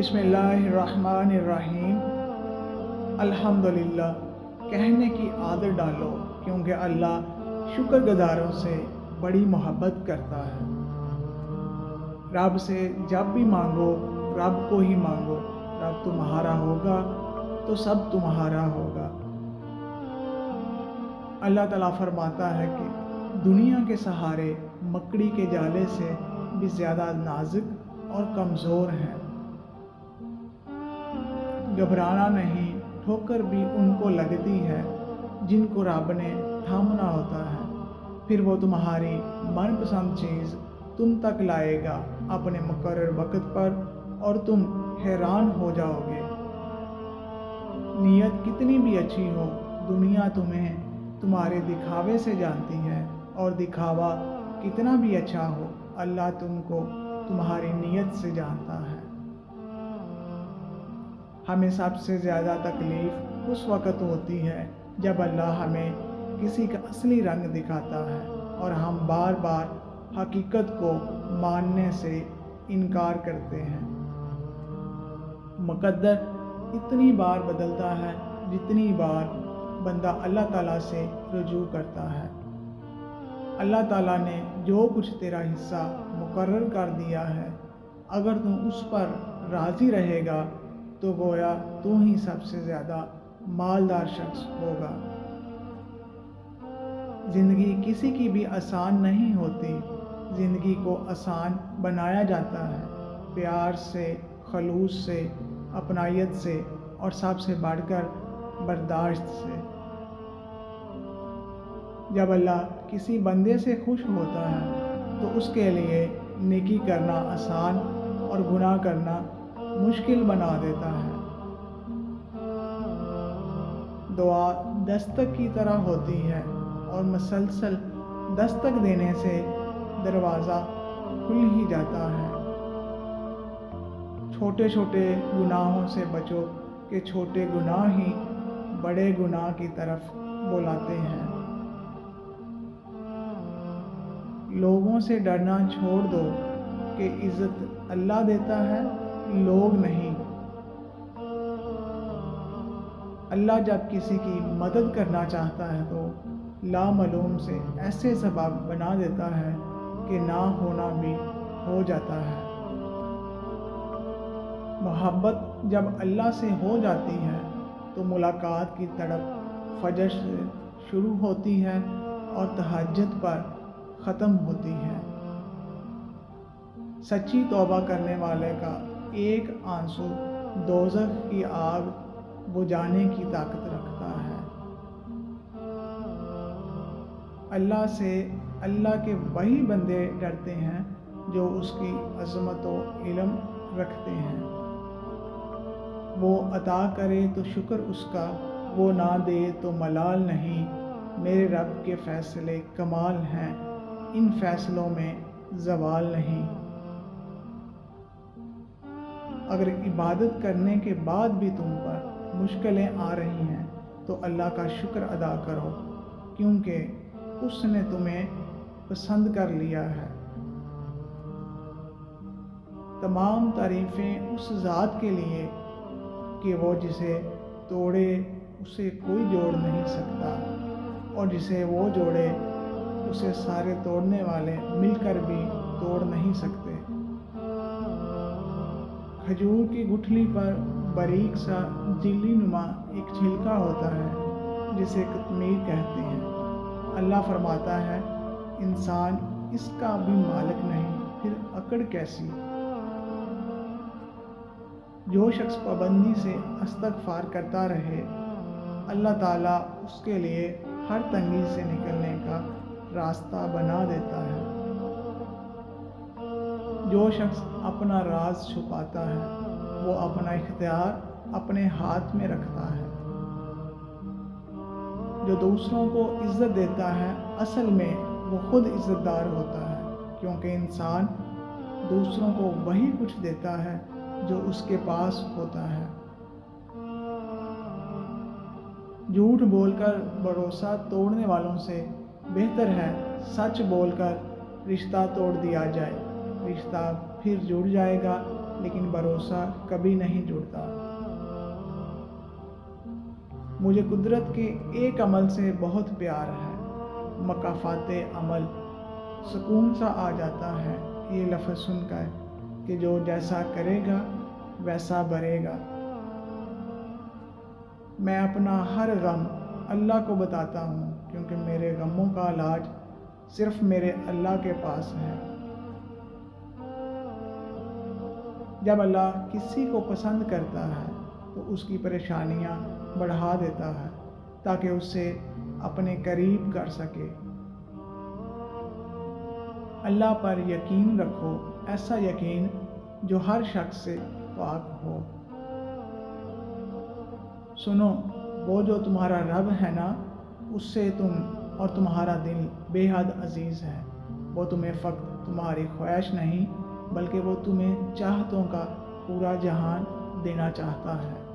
बिस्मिल्लाहिर्रहमानिर्रहीम। अल्हम्दुलिल्लाह कहने की आदत डालो, क्योंकि अल्लाह शुक्रगुजारों से बड़ी मोहब्बत करता है। रब से जब भी मांगो, रब को ही मांगो। रब तुम्हारा होगा तो सब तुम्हारा होगा। अल्लाह ताला फरमाता है कि दुनिया के सहारे मकड़ी के जाले से भी ज़्यादा नाजुक और कमज़ोर हैं। घबराना नहीं, ठोकर भी उनको लगती है जिनको रब ने थामना होता है। फिर वो तुम्हारी मनपसंद चीज़ तुम तक लाएगा अपने मुकर्रर वक्त पर, और तुम हैरान हो जाओगे। नीयत कितनी भी अच्छी हो, दुनिया तुम्हें तुम्हारे दिखावे से जानती है, और दिखावा कितना भी अच्छा हो, अल्लाह तुमको तुम्हारी नीयत से जानता है। हमें सबसे ज़्यादा तकलीफ़ उस वक़्त होती है जब अल्लाह हमें किसी का असली रंग दिखाता है और हम बार बार हकीकत को मानने से इनकार करते हैं। मुक़द्दर इतनी बार बदलता है जितनी बार बंदा अल्लाह ताला से रुजू करता है। अल्लाह ताला ने जो कुछ तेरा हिस्सा मुकर्रर कर दिया है, अगर तू उस पर राज़ी रहेगा तो गोया तू ही सबसे ज़्यादा मालदार शख्स होगा। ज़िंदगी किसी की भी आसान नहीं होती। ज़िंदगी को आसान बनाया जाता है प्यार से, खलूस से, अपनायत से, और सबसे बढ़कर बर्दाश्त से। जब अल्लाह किसी बंदे से खुश होता है तो उसके लिए नेकी करना आसान और गुनाह करना मुश्किल बना देता है। दुआ दस्तक की तरह होती है, और मुसलसल दस्तक देने से दरवाज़ा खुल ही जाता है। छोटे छोटे गुनाहों से बचो कि छोटे गुनाह ही बड़े गुनाह की तरफ बुलाते हैं। लोगों से डरना छोड़ दो कि इज़्ज़त अल्लाह देता है, लोग नहीं। अल्लाह जब किसी की मदद करना चाहता है तो लामालूम से ऐसे सबब बना देता है कि ना होना भी हो जाता है। मोहब्बत जब अल्लाह से हो जाती है तो मुलाकात की तड़प फजर से शुरू होती है और तहज्जुद पर ख़त्म होती है। सच्ची तौबा करने वाले का एक आंसू दोज़ख की आग बुझाने की ताकत रखता है। अल्लाह से अल्लाह के वही बंदे डरते हैं जो उसकी अज़मत व इल्म रखते हैं। वो अता करे तो शुक्र उसका, वो ना दे तो मलाल नहीं। मेरे रब के फ़ैसले कमाल हैं, इन फ़ैसलों में ज़वाल नहीं। अगर इबादत करने के बाद भी तुम पर मुश्किलें आ रही हैं तो अल्लाह का शुक्र अदा करो, क्योंकि उसने तुम्हें पसंद कर लिया है। तमाम तारीफ़ें उस ज़ात के लिए कि वो जिसे तोड़े उसे कोई जोड़ नहीं सकता, और जिसे वो जोड़े उसे सारे तोड़ने वाले मिलकर भी तोड़ नहीं सकते। खजूर की गुठली पर बारीक सा झिल्ली नुमा एक छिलका होता है जिसे कतमीर कहते हैं। अल्लाह फरमाता है, इंसान इसका भी मालिक नहीं, फिर अकड़ कैसी। जो शख्स पाबंदी से इस्तग़फ़ार करता रहे, अल्लाह ताला उसके लिए हर तंगी से निकलने का रास्ता बना देता है। जो शख्स अपना राज छुपाता है वो अपना इख्तियार अपने हाथ में रखता है। जो दूसरों को इज़्ज़त देता है असल में वो खुद इज़्ज़तदार होता है, क्योंकि इंसान दूसरों को वही कुछ देता है जो उसके पास होता है। झूठ बोलकर भरोसा तोड़ने वालों से बेहतर है सच बोलकर रिश्ता तोड़ दिया जाए। रिश्ता फिर जुड़ जाएगा لیکن بھروسہ کبھی نہیں جڑتا۔ مجھے قدرت کے ایک عمل سے بہت پیار ہے، مکافات عمل۔ سکون سا آ جاتا ہے یہ لفظ سن کر کہ جو جیسا کرے گا ویسا بھرے گا۔ میں اپنا ہر غم اللہ کو بتاتا ہوں، کیونکہ میرے غموں کا علاج صرف میرے اللہ کے پاس ہے۔ جب اللہ کسی کو پسند کرتا ہے تو اس کی پریشانیاں بڑھا دیتا ہے تاکہ اسے اپنے قریب کر سکے۔ اللہ پر یقین رکھو، ایسا یقین جو ہر شخص سے پاک ہو۔ سنو، وہ جو تمہارا رب ہے نا، اس سے تم اور تمہارا دل بے حد عزیز ہے۔ وہ تمہیں فقط تمہاری خواہش نہیں بلکہ وہ تمہیں چاہتوں کا پورا جہان دینا چاہتا ہے۔